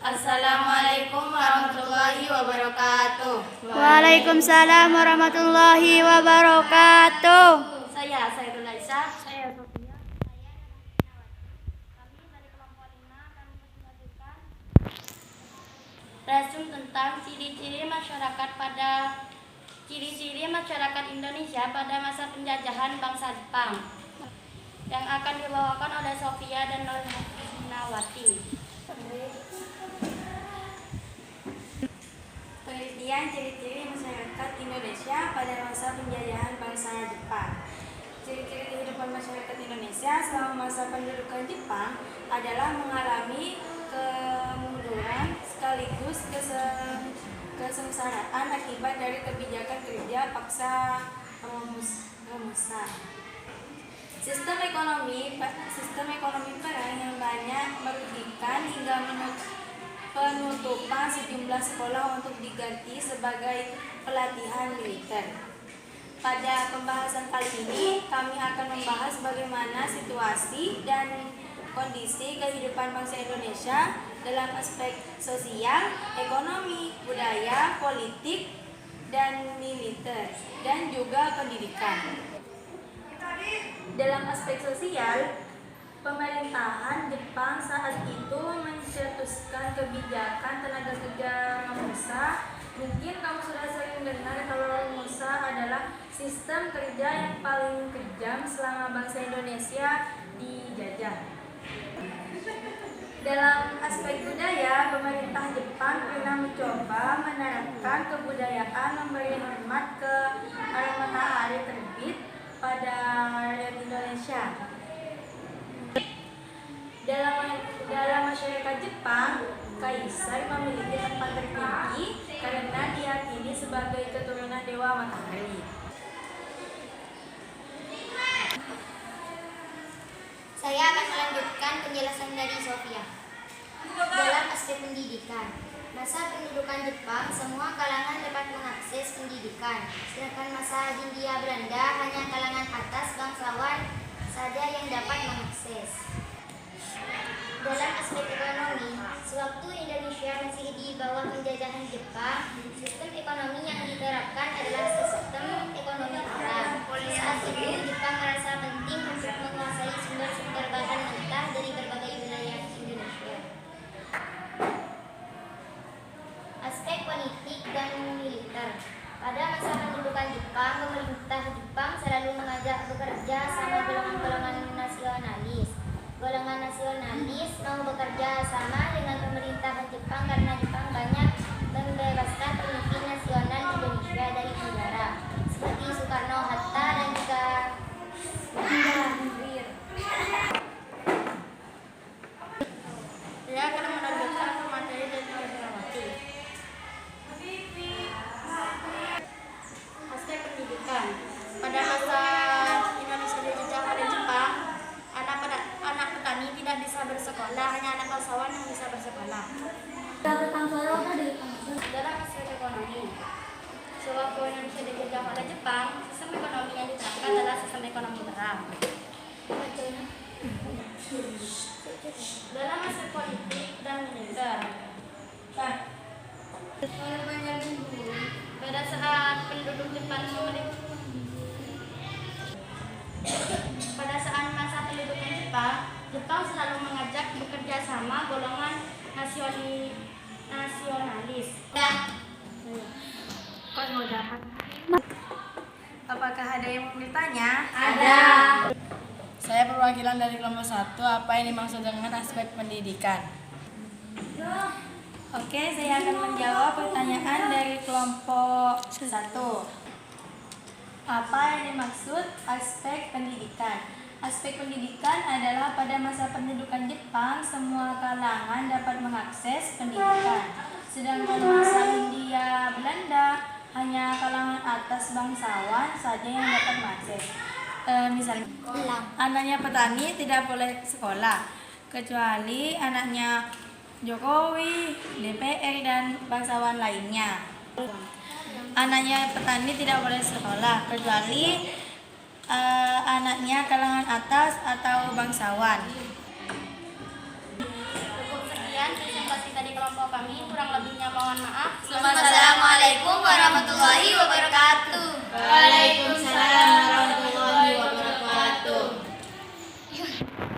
Assalamualaikum warahmatullahi wabarakatuh. Waalaikumsalam warahmatullahi wabarakatuh. Saya Sairul Aisyah. Saya Sofia. Kami dari kelompok 5 kami membacakan resume tentang ciri-ciri masyarakat Indonesia pada masa penjajahan bangsa Jepang yang akan dibawakan oleh Sofia dan Nur Hinawati. Penelitian ciri-ciri masyarakat Indonesia pada masa penjajahan bangsa Jepang. Ciri-ciri kehidupan masyarakat Indonesia selama masa pendudukan Jepang adalah mengalami kemunduran sekaligus kesengsaraan akibat dari kebijakan kerja paksa Romusa. Sistem ekonomi perang yang banyak merugikan hingga penutupan sejumlah sekolah untuk diganti sebagai pelatihan militer. Pada pembahasan kali ini, kami akan membahas bagaimana situasi dan kondisi kehidupan bangsa Indonesia dalam aspek sosial, ekonomi, budaya, politik, dan militer, dan juga pendidikan. Dalam aspek sosial, pemerintahan Jepang saat itu mencetuskan kebijakan tenaga kerja Romusa. Mungkin kamu sudah sering dengar kalau Romusa adalah sistem kerja yang paling kejam selama bangsa Indonesia dijajah. Dalam aspek budaya, pemerintah Jepang pernah mencoba menerapkan kebudayaan memberi hormat ke arah matahari terbit pada rakyat Indonesia. Dalam masyarakat Jepang, kaisar memiliki tempat tertinggi karena diyakini sebagai keturunan dewa matahari. Saya akan melanjutkan penjelasan dari Sofia. Dalam aspek pendidikan, masa pendudukan Jepang, semua kalangan dapat mengakses pendidikan, sedangkan masa Hindia Belanda hanya kalangan atas bangsawan saja yang dapat mengakses. Dalam aspek ekonomi, sewaktu Indonesia masih di bawah penjajahan Jepang, sistem ekonomi yang diterapkan adalah sistem ekonomi alam. Saat itu, Jepang merasa penting untuk menguasai sumber-sumber bahan mentah dari berbagai wilayah Indonesia. Aspek politik dan militer. Pada masa pendudukan Jepang, pemerintah Jepang selalu mengajak bekerja sama golongan-golongan nasionalis. Golongan nasionalis mau bekerja sama dengan pemerintahan Jepang karena Jepang banyak membebaskan pemimpin nasional Indonesia dari penjara seperti Soekarno, Hatta, dan juga Bangir. Saya akan melanjutkan materi dari Nur Hinawati. Aspek pendidikan. Pada masa Indonesia dijajah oleh Jepang, anak petani tidak bisa bersekolah, hanya anak bangsawan yang bisa bersekolah. Dalam aspek ekonomi, sewaktu Indonesia dijajah oleh Jepang, sistem ekonomi yang diterapkan adalah sistem ekonomi perang. Dalam aspek politik dan militer, pada saat penduduk Jepang masa pendudukan Jepang selalu mengajak bekerja sama golongan nasionalis. Apakah ada yang mau bertanya? Ada. Saya perwakilan dari kelompok 1. Apa yang dimaksud dengan aspek pendidikan? Oke, saya akan menjawab pertanyaan dari kelompok 1. Apa yang dimaksud aspek pendidikan? Aspek pendidikan adalah pada masa pendudukan Jepang, semua kalangan dapat mengakses pendidikan. Sedangkan masa Hindia Belanda, hanya kalangan atas bangsawan saja yang dapat mengakses. Misalnya, anaknya petani tidak boleh sekolah, kecuali anaknya Jokowi, DPR, dan bangsawan lainnya. Anaknya petani tidak boleh sekolah, kecuali anaknya kalangan atas atau bangsawan. Cukup sekian. kelas kita di kelompok kami. Kurang lebihnya mohon maaf.